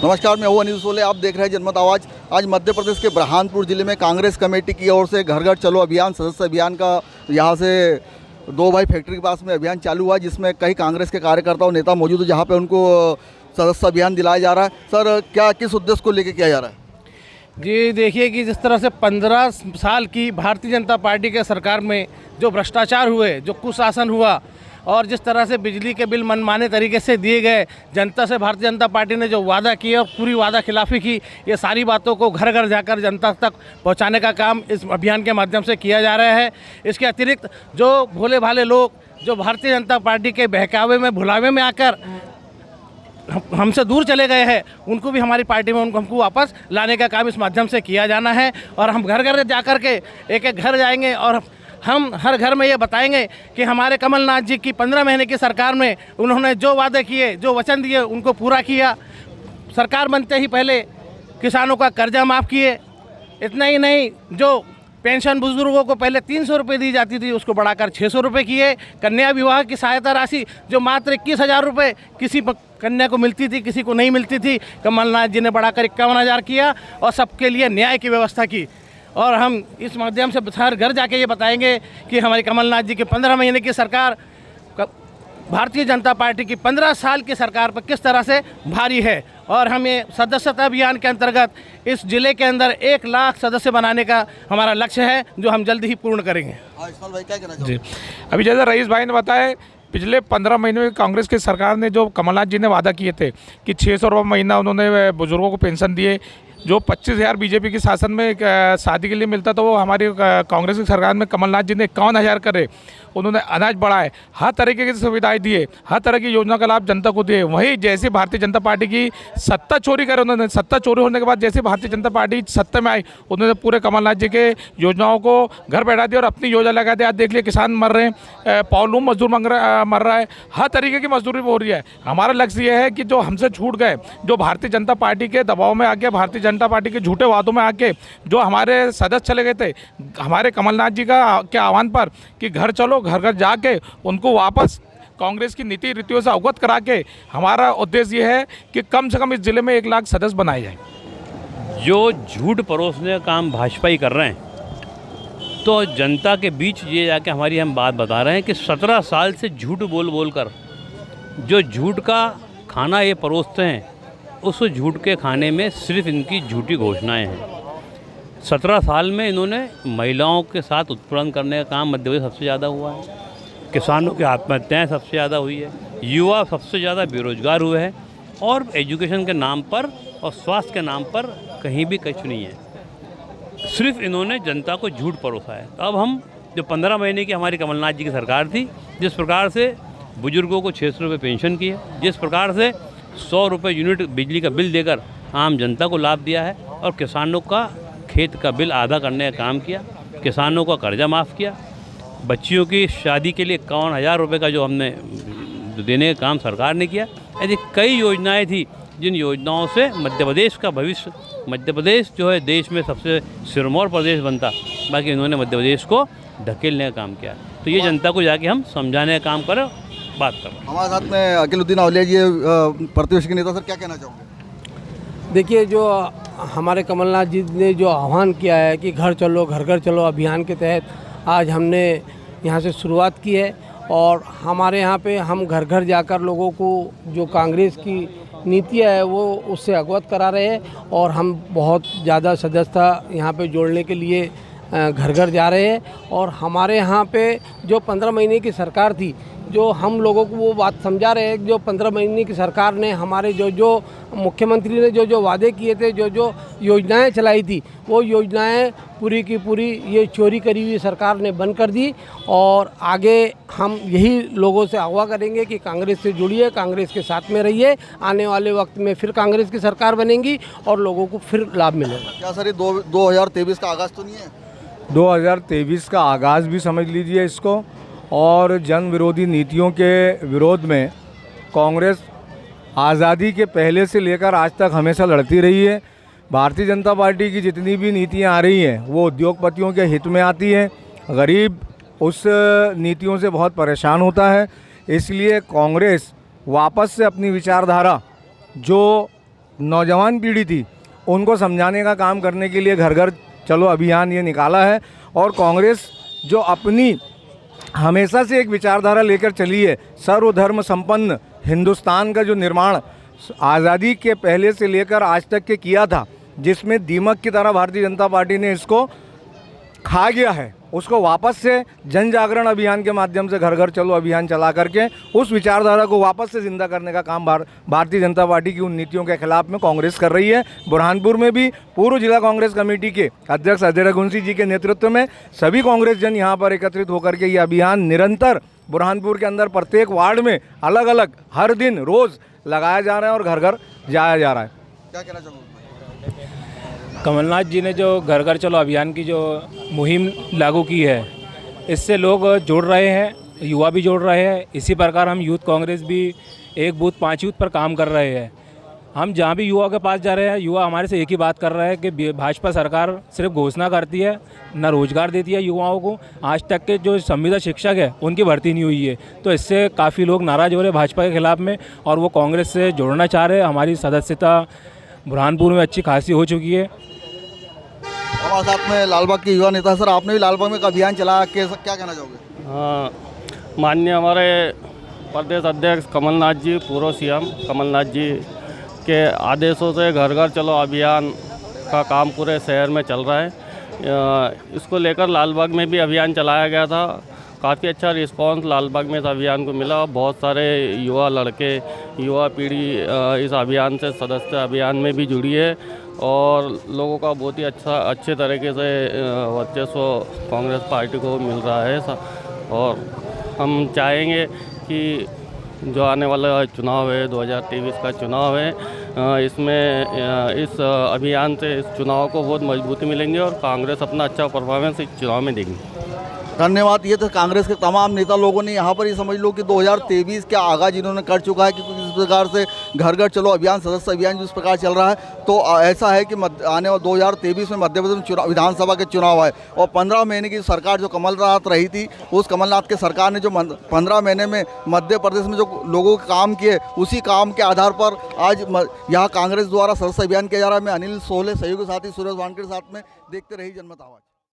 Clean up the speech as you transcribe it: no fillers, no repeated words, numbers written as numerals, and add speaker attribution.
Speaker 1: नमस्कार, मैं हूं अनिल सोले। आप देख रहे हैं जनमत आवाज़। आज मध्य प्रदेश के बुरहानपुर जिले में कांग्रेस कमेटी की ओर से घर घर चलो अभियान, सदस्य अभियान का यहाँ से 2 भाई फैक्ट्री के पास में अभियान चालू हुआ, जिसमें कई कांग्रेस के कार्यकर्ता और नेता मौजूद है, जहाँ पे उनको सदस्य अभियान दिलाया जा रहा है। सर, क्या किस उद्देश्य को लेकर किया जा रहा है?
Speaker 2: जी देखिए कि जिस तरह से 15 साल की भारतीय जनता पार्टी के सरकार में जो भ्रष्टाचार हुए, जो कुशासन हुआ और जिस तरह से बिजली के बिल मनमाने तरीके से दिए गए, जनता से भारतीय जनता पार्टी ने जो वादा किया और पूरी वादा खिलाफी की, ये सारी बातों को घर घर जाकर जनता तक पहुंचाने का काम इस अभियान के माध्यम से किया जा रहा है। इसके अतिरिक्त जो भोले भाले लोग जो भारतीय जनता पार्टी के बहकावे में, भुलावे में आकर हमसे दूर चले गए हैं, उनको भी हमारी पार्टी में हमको वापस लाने का काम इस माध्यम से किया जाना है। और हम घर घर जा कर के एक एक घर जाएंगे और हम हर घर में ये बताएंगे कि हमारे कमलनाथ जी की 15 महीने की सरकार में उन्होंने जो वादे किए, जो वचन दिए, उनको पूरा किया। सरकार बनते ही पहले किसानों का कर्जा माफ़ किए। इतना ही नहीं, जो पेंशन बुजुर्गों को पहले 300 रुपये दी जाती थी, उसको बढ़ाकर 600 रुपये किए। कन्या विवाह की सहायता राशि जो मात्र 21,000 रुपये किसी कन्या को मिलती थी, किसी को नहीं मिलती थी, कमलनाथ जी ने बढ़ाकर 51,000 किया और सबके लिए न्याय की व्यवस्था की। और हम इस माध्यम से हर घर जाके ये बताएंगे कि हमारी कमलनाथ जी की 15 महीने की सरकार भारतीय जनता पार्टी की 15 साल की सरकार पर किस तरह से भारी है। और हम ये सदस्यता अभियान के अंतर्गत इस जिले के अंदर 1 लाख सदस्य बनाने का हमारा लक्ष्य है, जो हम जल्द ही पूर्ण करेंगे।
Speaker 1: भाई क्या कहना
Speaker 3: जी, अभी जैसे रईस भाई ने बताया, पिछले 15 महीनों में कांग्रेस की सरकार ने जो कमलनाथ जी ने वादा किए थे कि 600 रुपये महीना उन्होंने बुजुर्गों को पेंशन दिए, जो 25,000 बीजेपी के शासन में शादी के लिए मिलता था, वो हमारी कांग्रेस की सरकार में कमलनाथ जी ने 51,000 करे। उन्होंने अनाज बढ़ाए, हर तरीके की सुविधाएं दिए, हर तरह की योजना का लाभ जनता को दिए। वहीं जैसे भारतीय जनता पार्टी की सत्ता चोरी करे, उन्होंने सत्ता चोरी होने के बाद जैसे भारतीय जनता पार्टी सत्ता में आई, उन्होंने पूरे कमलनाथ जी के योजनाओं को घर बैठा दिया और अपनी योजना लगा दिया। आज देख लिए किसान मर रहे हैं, पॉलूम मजदूर मर रहा है, हर तरीके की मजदूरी हो रही है। हमारा लक्ष्य ये है कि जो हमसे छूट गए, जो भारतीय जनता पार्टी के दबाव में आके, भारतीय जनता पार्टी के झूठे वादों में आके जो हमारे सदस्य चले गए थे, हमारे कमलनाथ जी का के आह्वान पर कि घर चलो, घर घर जाके उनको वापस कांग्रेस की नीति रीतियों से अवगत करा के, हमारा उद्देश्य ये है कि कम से कम इस जिले में 1 लाख सदस्य बनाए जाएं।
Speaker 4: जो झूठ परोसने का काम भाजपा ही कर रहे हैं, तो जनता के बीच ये जाके हमारी हम बात बता रहे हैं कि 17 साल से झूठ बोल कर जो झूठ का खाना ये परोसते हैं, उस झूठ के खाने में सिर्फ इनकी झूठी घोषणाएं हैं। 17 साल में इन्होंने महिलाओं के साथ उत्पीड़न करने का काम मध्य प्रदेश सबसे ज़्यादा हुआ है, किसानों की आत्महत्याएँ सबसे ज़्यादा हुई है, युवा सबसे ज़्यादा बेरोजगार हुए हैं, और एजुकेशन के नाम पर और स्वास्थ्य के नाम पर कहीं भी कुछ नहीं है। सिर्फ इन्होंने जनता को झूठ परोसा है। तो अब हम जो 15 महीने की हमारी कमलनाथ जी की सरकार थी, जिस प्रकार से बुजुर्गों को 600 रुपये पेंशन की है, जिस प्रकार से 100 रुपये यूनिट बिजली का बिल देकर आम जनता को लाभ दिया है, और किसानों का खेत का बिल आधा करने का काम किया, किसानों का कर्जा माफ़ किया, बच्चियों की शादी के लिए 51,000 रुपये का जो हमने देने का काम सरकार ने किया। ऐसी कई योजनाएं थी जिन योजनाओं से मध्य प्रदेश का भविष्य, मध्य प्रदेश जो है देश में सबसे सिरमौर प्रदेश बनता, बाकी इन्होंने मध्य प्रदेश को धकेलने का काम किया। तो ये जनता को जाके हम समझाने का काम करें, बात करें।
Speaker 1: हमारे साथ में अकीलुद्दीन औलिया जी, प्रतिपक्ष के नेता। सर, क्या कहना चाहोगे?
Speaker 5: देखिए, जो हमारे कमलनाथ जी ने जो आह्वान किया है कि घर चलो, घर घर चलो अभियान के तहत आज हमने यहाँ से शुरुआत की है। और हमारे यहाँ पे हम घर घर जाकर लोगों को जो कांग्रेस की नीतियाँ है वो उससे अवगत करा रहे हैं, और हम बहुत ज़्यादा सदस्यता यहाँ पे जोड़ने के लिए घर घर जा रहे हैं। और हमारे यहाँ पे जो 15 महीने की सरकार थी, जो हम लोगों को वो बात समझा रहे हैं, जो 15 महीने की सरकार ने हमारे जो मुख्यमंत्री ने जो वादे किए थे, जो योजनाएं चलाई थी, वो योजनाएं पूरी की पूरी ये चोरी करी हुई सरकार ने बंद कर दी। और आगे हम यही लोगों से आह्वान करेंगे कि कांग्रेस से जुड़िए, कांग्रेस के साथ में रहिए। आने वाले वक्त में फिर कांग्रेस की सरकार बनेगी और लोगों को फिर लाभ मिलेगा।
Speaker 1: क्या सर, ये 2023 का आगाज़ तो नहीं है?
Speaker 6: 2023 का आगाज़ भी समझ लीजिए इसको। और जन विरोधी नीतियों के विरोध में कांग्रेस आज़ादी के पहले से लेकर आज तक हमेशा लड़ती रही है। भारतीय जनता पार्टी की जितनी भी नीतियां आ रही हैं वो उद्योगपतियों के हित में आती हैं, गरीब उस नीतियों से बहुत परेशान होता है। इसलिए कांग्रेस वापस से अपनी विचारधारा जो नौजवान पीढ़ी थी उनको समझाने का काम करने के लिए घर घर चलो अभियान ये निकाला है। और कांग्रेस जो अपनी हमेशा से एक विचारधारा लेकर चली है, सर्वधर्म संपन्न हिंदुस्तान का जो निर्माण आज़ादी के पहले से लेकर आज तक के किया था, जिसमें दीमक की तरह भारतीय जनता पार्टी ने इसको खा गया है, उसको वापस से जन जागरण अभियान के माध्यम से घर घर चलो अभियान चला करके उस विचारधारा को वापस से जिंदा करने का काम भारतीय जनता पार्टी की उन नीतियों के खिलाफ में कांग्रेस कर रही है। बुरहानपुर में भी पूर्व जिला कांग्रेस कमेटी के अध्यक्ष अजय रघुवंशी जी के नेतृत्व में सभी कांग्रेस जन यहाँ पर एकत्रित होकर के ये अभियान निरंतर बुरहानपुर के अंदर प्रत्येक वार्ड में अलग अलग हर दिन रोज़ लगाया जा रहा है और घर घर जाया जा रहा है।
Speaker 1: क्या कहना चाहूँगा?
Speaker 7: कमलनाथ जी ने जो घर घर चलो अभियान की जो मुहिम लागू की है, इससे लोग जुड़ रहे हैं, युवा भी जुड़ रहे हैं। इसी प्रकार हम यूथ कांग्रेस भी एक बूथ 5 यूथ पर काम कर रहे हैं। हम जहाँ भी युवा के पास जा रहे हैं, युवा हमारे से एक ही बात कर रहा है कि भाजपा सरकार सिर्फ घोषणा करती है, न रोजगार देती है युवाओं को। आज तक के जो संविदा शिक्षक है उनकी भर्ती नहीं हुई है, तो इससे काफ़ी लोग नाराज़ हो रहे हैं भाजपा के खिलाफ में और वो कांग्रेस से जुड़ना चाह रहे हैं। हमारी सदस्यता बुरहानपुर में अच्छी खासी हो चुकी है।
Speaker 1: हमारे साथ में लालबाग के युवा नेता। सर, आपने भी लालबाग में एक अभियान चलाया, क्या कहना चाहोगे?
Speaker 8: हाँ, माननीय हमारे प्रदेश अध्यक्ष कमलनाथ जी, पूर्व सीएम कमलनाथ जी के आदेशों से घर घर चलो अभियान का काम पूरे शहर में चल रहा है। इसको लेकर लालबाग में भी अभियान चलाया गया था। काफ़ी अच्छा रिस्पांस लालबाग में इस अभियान को मिला। बहुत सारे युवा लड़के, युवा पीढ़ी इस अभियान से सदस्य अभियान में भी जुड़ी है और लोगों का बहुत ही अच्छे तरीके से वर्चस्व कांग्रेस पार्टी को मिल रहा है। और हम चाहेंगे कि जो आने वाला चुनाव है, 2023 का चुनाव है, इसमें इस अभियान से इस चुनाव को बहुत मजबूती मिलेंगी और कांग्रेस अपना अच्छा परफॉर्मेंस इस चुनाव में देगी।
Speaker 1: धन्यवाद। ये तो कांग्रेस के तमाम नेता लोगों ने यहाँ पर ये समझ लो कि 2023 का आगाज़ इन्होंने कर चुका है कि इस प्रकार से घर घर चलो अभियान, सदस्य अभियान जिस प्रकार चल रहा है, तो ऐसा है कि आने वाले 2023 में मध्य प्रदेश में चुनाव, विधानसभा के चुनाव है और 15 महीने की सरकार जो कमलनाथ रही थी, उस कमलनाथ के सरकार ने जो 15 महीने में मध्य प्रदेश में जो लोगों के काम किए, उसी काम के आधार पर आज यहाँ कांग्रेस द्वारा सदस्य अभियान किया जा रहा है। मैं अनिल सोहले सहयोगी साथी सूरज वानखेड़े साथ में, देखते रही जनमत आवाज़।